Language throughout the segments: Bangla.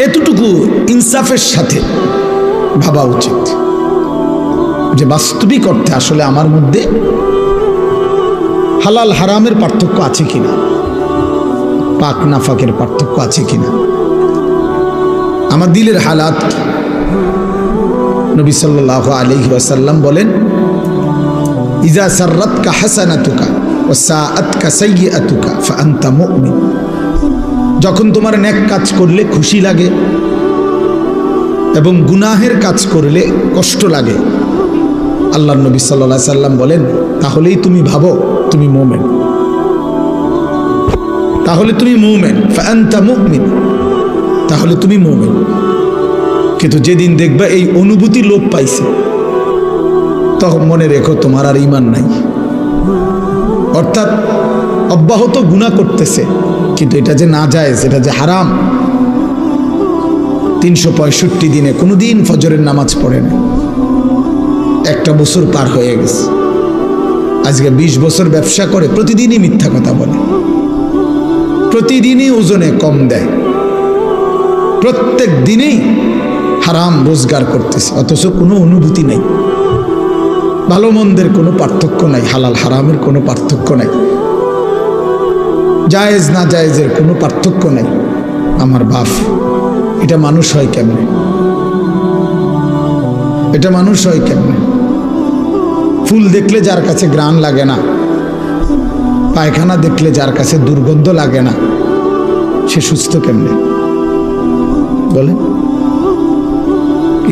এতটুকু ইনসাফের সাথে ভাবা উচিত যে বাস্তবিক অর্থে আসলে আমার মধ্যে হালাল হারামের পার্থক্য আছে কিনা, পাক নাফাকের পার্থক্য আছে কিনা, আমার দিলের হালাত। নবী সাল্লাল্লাহু আলাইহি ওয়াসাল্লাম বলেন, ইজা সাররাতকা হাসানাতুকা ওয়া সাআতকা সাইয়্যাতুকা ফাআনতা মুমিন। যখন তোমার নেক কাজ করলে খুশি লাগে এবং গুনাহের কাজ করলে কষ্ট লাগে, আল্লাহর নবী সাল্লাল্লাহু আলাইহি সাল্লাম বলেন, তাহলেই তুমি ভাবো তুমি মুমিন, তাহলে তুমি মুমিন, ফাআনতা মুমিন, তাহলে তুমি মুমিন। কিন্তু যেদিন দেখবা এই অনুভূতি লোপ পাইছে, তখন মনে রেখো তোমার আর ঈমান নাই। অর্থাৎ অব্যাহত গুনাহ করতেছে, কিন্তু এটা যে নাজায়েজ, এটা যে হারাম। 365 দিনে কোনোদিন ফজরের নামাজ পড়ে না, একটা বছর পার হয়ে গেছে, আজকে 20 বছর ব্যবসা করে, প্রতিদিনই মিথ্যা কথা বলে, প্রতিদিনই ওজনে কম দেয়, প্রত্যেক দিনেই হারাম রোজগার করতেছে, অথচ কোনো অনুভূতি নেই, ভালো মন্দের কোনো পার্থক্য নাই, হালাল হারামের কোনো পার্থক্য নাই, জায়েজ না জায়েজের কোনো পার্থক্য নাই। আমার বাপ, এটা মানুষ হয় কেমনে? এটা মানুষ হয় কেমনে? ফুল দেখলে যার কাছে ঘ্রাণ লাগে না, পায়খানা দেখলে যার কাছে দুর্গন্ধ লাগে না, সে সুস্থ কেমনে বলে?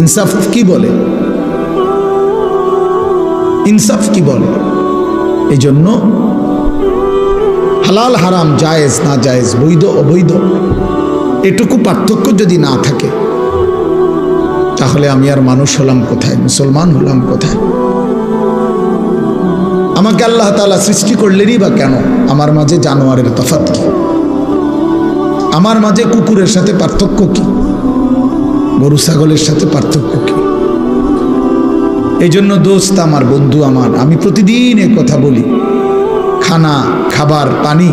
ইনসাফ কি বলে? ইনসাফ কি বলে? এই জন্য হালাল হারাম, জায়েজ না জায়েজ, বৈধ অবৈধ, এটুকু পার্থক্য যদি না থাকে, তাহলে আমি আর মানুষ হলাম কোথায়, মুসলমান হলাম কোথায়? আমাকে আল্লাহ তাআলা সৃষ্টি করলেনই বা কেন? আমার মাঝে জানোয়ারের তফাৎ কি? আমার মাঝে কুকুরের সাথে পার্থক্য কি? গরু ছাগলের সাথে পার্থক্য কি? এই জন্য দোস্ত আমার, বন্ধু আমার, আমি প্রতিদিন এ কথা বলি, খানা, খাবার, পানি,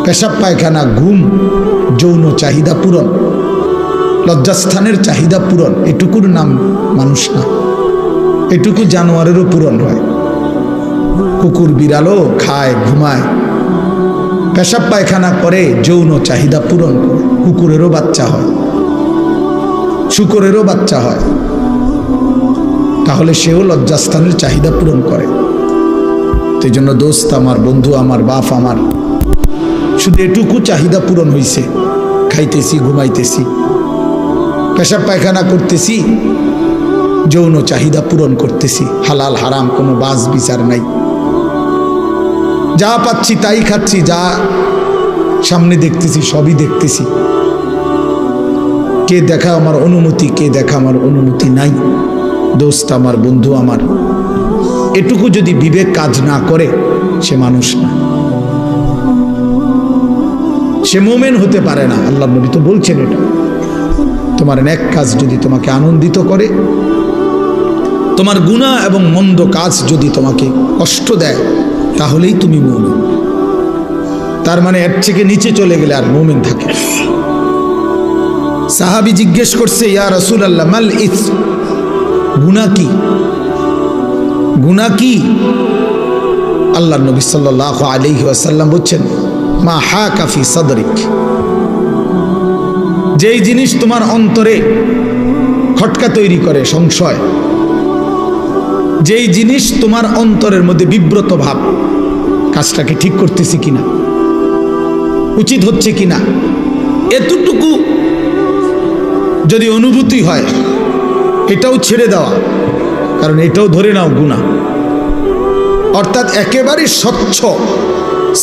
পেশাব পায়খানা, ঘুম, যৌন চাহিদা পূরণ, লজ্জাস্থানের চাহিদা পূরণ, এটুকুর নাম মানুষ না, এটুকু জানোয়ারেরও পূরণ হয়। কুকুর বিড়ালও খায়, ঘুমায়, পেশাব পায়খানা করে, যৌন চাহিদা পূরণ করে, কুকুরেরও বাচ্চা হয়, শুকরেরও বাচ্চা হয়, তাহলে সেও লজ্জাস্থানের চাহিদা পূরণ করে। সেই জন্য দোস্ত আমার, বন্ধু আমার, বাপ আমার, শুধু এটুকু চাহিদা পূরণ হইছে, খাইতেছি, ঘুমাইতেছি, পেশাব পায়খানা করতেছি, যৌন চাহিদা পূরণ করতেছি, হালাল হারাম কোনো বাজ বিচার নাই, যা পাচ্ছি তাই খাচ্ছি, যা সামনে দেখতেছি সবই দেখতেছি, কে দেখা আমার অনুমতি, কে দেখা আমার অনুমতি নাই। দোস্ত আমার, বন্ধু আমার, এটুকু যদি বিবেক কাজ না করে, সে মানুষ না, সে মুমিন হতে পারে না। আল্লাহর নবী তো বলছেন এটা, তোমার নেক কাজ যদি তোমাকে আনন্দিত করে, তোমার গুনাহ এবং মন্দ কাজ যদি তোমাকে কষ্ট দেয়, তাহলেই তুমি মুমিন। তার মানে এর থেকে নিচে চলে গেলে আর মুমিন থাকে। সাহাবী জিজ্ঞেস করছে, ইয়া রাসূলুল্লাহ, মাল ইসম, গুনাহ কি? গুনাহ কি? আল্লাহর নবী সাল্লাল্লাহু আলাইহি ওয়াসাল্লাম বলছেন, মা হাকা ফি সাদরিক, যেই জিনিস তোমার অন্তরে খটকা তৈরি করে, সংশয়, যেই জিনিস তোমার অন্তরের মধ্যে বিব্রত ভাব, কাজটাকে ঠিক করতেছি কিনা, উচিত হচ্ছে কিনা, এতটুকু যদি অনুভূতি হয়, এটাও ছেড়ে দেওয়া, কারণ এটাও ধরে নাও গুনাহ। অর্থাৎ একেবারে স্বচ্ছ,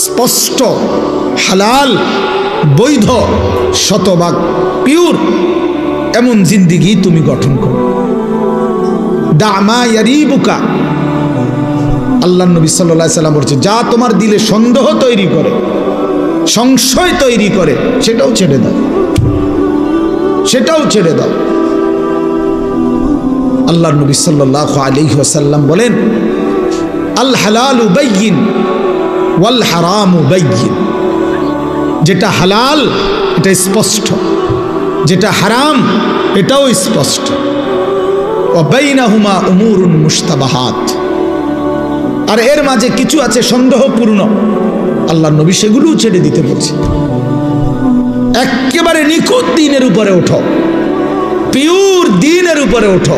স্পষ্ট, হালাল, বৈধ, শতভাগ পিওর এমন জিন্দিগি তুমি গঠন করো। দামা ইয়ারিবুকা, আল্লাহ নবী সাল্লাল্লাহু আলাইহি সাল্লাম বলছে, যা তোমার দিলে সন্দেহ তৈরি করে, সংশয় তৈরি করে, সেটাও ছেড়ে দাও, সেটাও ছেড়ে দাও। আল্লাহ নবী সাল্লাল্লাহু আলাইহি ওয়াসাল্লাম বলেন, আল হালালু বাইয়িন ওয়াল হারামু বাইয়িন, যেটা হালাল এটা স্পষ্ট, যেটা হারাম এটাও স্পষ্ট। ওয়া বাইনাহুমা উমুরুন মুশতাবাহাত, আর এর মাঝে কিছু আছে সন্দেহপূর্ণ, আল্লাহর নবী সেগুলোও ছেড়ে দিতে বলছে। একেবারে নিখুঁত দ্বীনের উপরে ওঠো, পিওর দ্বীনের উপরে ওঠো।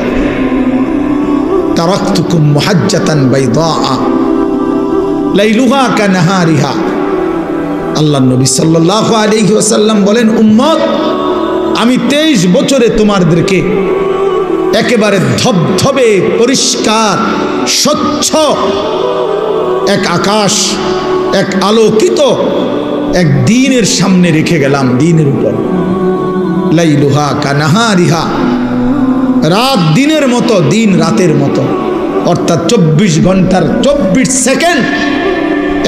তারাকতুকুম মুহাজ্জাতান বাইদা লাইলুহা কানাহারিহা। আল্লাহর নবী সাল্লাল্লাহু আলাইহি ওয়াসাল্লাম বলেন, উম্মত, আমি 23 বছরে তোমাদেরকে একেবারে ধবধবে পরিষ্কার স্বচ্ছ এক আকাশ, এক আলোকিত এক দ্বীনের সামনে রেখে গেলাম, দ্বীনের উপর। লাইলুহা কানাহারিহা, রাত দিনের মতো, দিন রাতের মতো, অর্থাৎ 24 ঘন্টার 24 সেকেন্ড।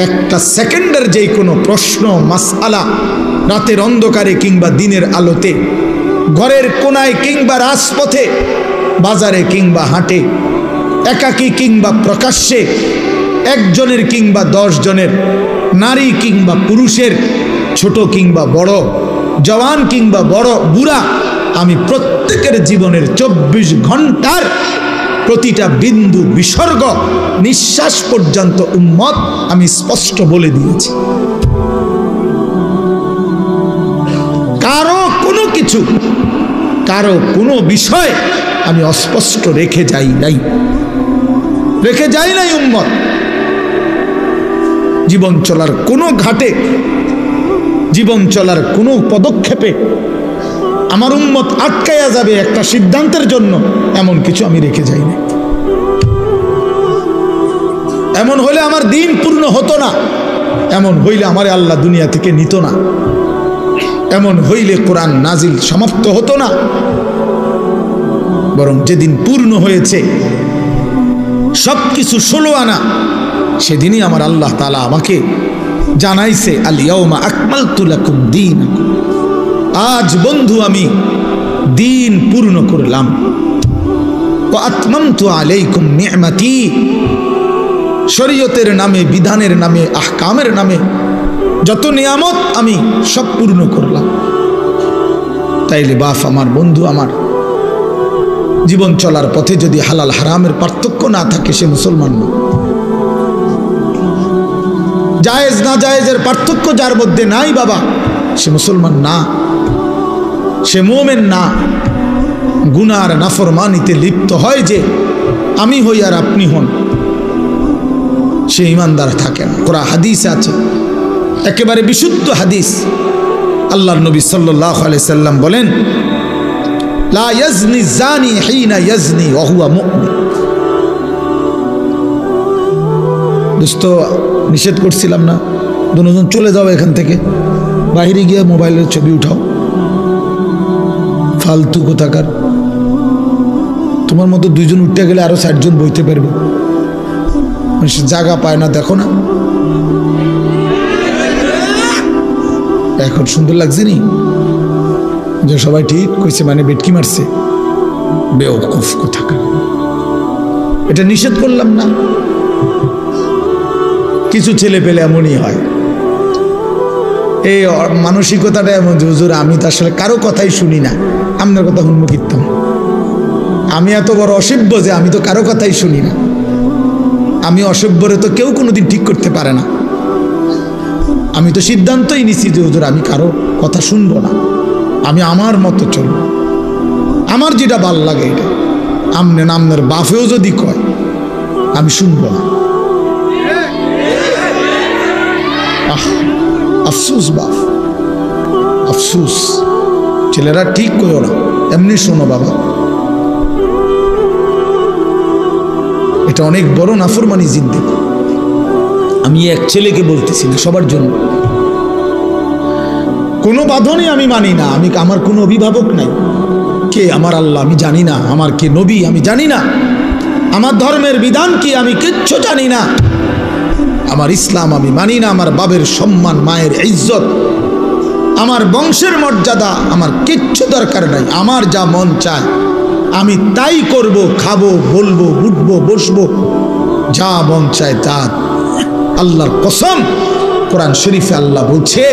একটা সেকেন্ডের যে কোনো প্রশ্ন মাসআলা রাতের অন্ধকারে কিংবা দিনের আলোতে, ঘরের কোনায় কিংবা রাজপথে, বাজারে কিংবা হাটে, একাকী কিংবা প্রকাশ্যে, একজনের কিংবা 10 জনের, নারী কিংবা পুরুষের, ছোট কিংবা বড়, জওয়ান কিংবা বড় বুড়া, আমি প্রত্যেকের জীবনের 24 ঘন্টার প্রতিটা বিন্দু বিসর্গ নিঃশ্বাস পর্যন্ত উম্মত আমি স্পষ্ট বলে দিয়েছি। কারো কোনো কিছু, কারো কোনো বিষয় আমি অস্পষ্ট রেখে যাই নাই, রেখে যাই নাই উম্মত। জীবন চলার কোনো ঘাটে, জীবন চলার কোনো পদক্ষেপে আমার উম্মত আটকায়া যাবে একটা সিদ্ধান্তের জন্য, এমন কিছু আমি রেখে যাই না। এমন হইলে আমার দিন পূর্ণ হতো না, এমন হইলে আমার আল্লাহ দুনিয়া থেকে নিত না, এমন হইলে কোরআন নাজিল সমাপ্ত হতো না। বরং যেদিন পূর্ণ হয়েছে সবকিছু 16 আনা, সেদিনই আমার আল্লাহ তাআলা আমাকে জানাইছে, আল ইয়াউমা আকমালতু লাকুম দীনাকুম, আজ বন্ধু আমি দিন পূর্ণ করলাম। ওয়া আতমামতু আলাইকুম নি'মাতি, শরীয়তের নামে, বিধানের নামে, আহকামের নামে যত নিয়ামত আমি সব পূর্ণ করলাম। তাইলে বাপ আমার, বন্ধু আমার, জীবন চলার পথে যদি হালাল হারামের পার্থক্য না থাকে, সে মুসলমান না। জায়েজ না জায়েজের পার্থক্য যার মধ্যে নাই বাবা, সে মুসলমান না, সে মুমিন না। গুনার নাফরমানিতে লিপ্ত হয় যে আমি হই আর আপনি হন, সে ঈমানদার থাকে না। কোরআন হাদিস আছে, একেবারে বিশুদ্ধ হাদিস, আল্লাহর নবী সাল্লাল্লাহু আলাইহি সাল্লাম বলেন, লা ইয়াজনি জানি হিনা ইয়াজনি ওয়া হুয়া মুমিন। দোস্ত, নিষেধ করছিলাম না, দুজন চলে যাও এখান থেকে, বাইরে গিয়ে মোবাইলের ছবি উঠাও, ফালতু কোথাকার। তোমার মতো 2 জন উঠতে গেলে আরো 60 জন বইতে পারবে, জায়গা পায় না, দেখো না। এখন সুন্দর লাগছে নি যে সবাই ঠিক কইছে, মানে বেটকি মারছে, বেওকুফ কোথাকার। এটা নিষেধ করলাম না, কিছু ছেলে পেলে এমনই হয়। এই মানসিকতাটা এমন যে হুজুর আমি তো আসলে কারো কথাই শুনি না, আপনার কথা শুনবো কীর্তন। আমি এত বড় অসভ্য যে আমি তো কারো কথাই শুনি না। আমি অসভ্যরে তো কেউ কোনোদিন ঠিক করতে পারে না। আমি তো সিদ্ধান্তই নিছি যে হুজুর আমি কারো কথা শুনবো না, আমি আমার মতো চলব, আমার যেটা ভাল লাগে এটা। আমনে নামনের বাপেও যদি কয় আমি শুনবো না। আফসুস বাপ, আফসুস। ছেলেরা ঠিক কইও না, এমনি শোনো বাবা, এটা অনেক বড় নাফরমানি জিন্দেগি। আমি এক ছেলেকে বলতেছি না, সবার জন্য। কোনো বাঁধনই আমি মানি না, আমি আমার কোনো অভিভাবক নাই। কে আমার আল্লাহ আমি জানি না, আমার কে নবী আমি জানি না, আমার ধর্মের বিধান কি আমি কিচ্ছু জানি না, আমার ইসলাম আমি মানি না, আমার বাবের সম্মান, মায়ের ইজ্জত, আমার বংশের মর্যাদা আমার কিচ্ছু দরকার নাই। আমার যা মন চায় আমি তাই করব, খাবো, বলবো, উঠবো, বসবো, যা মন চায় তা। আল্লাহর কসম, কোরআন শরীফে আল্লাহ বলছে,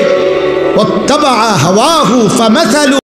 ওয়াত্তাবা হাওয়াহু ফামাসালু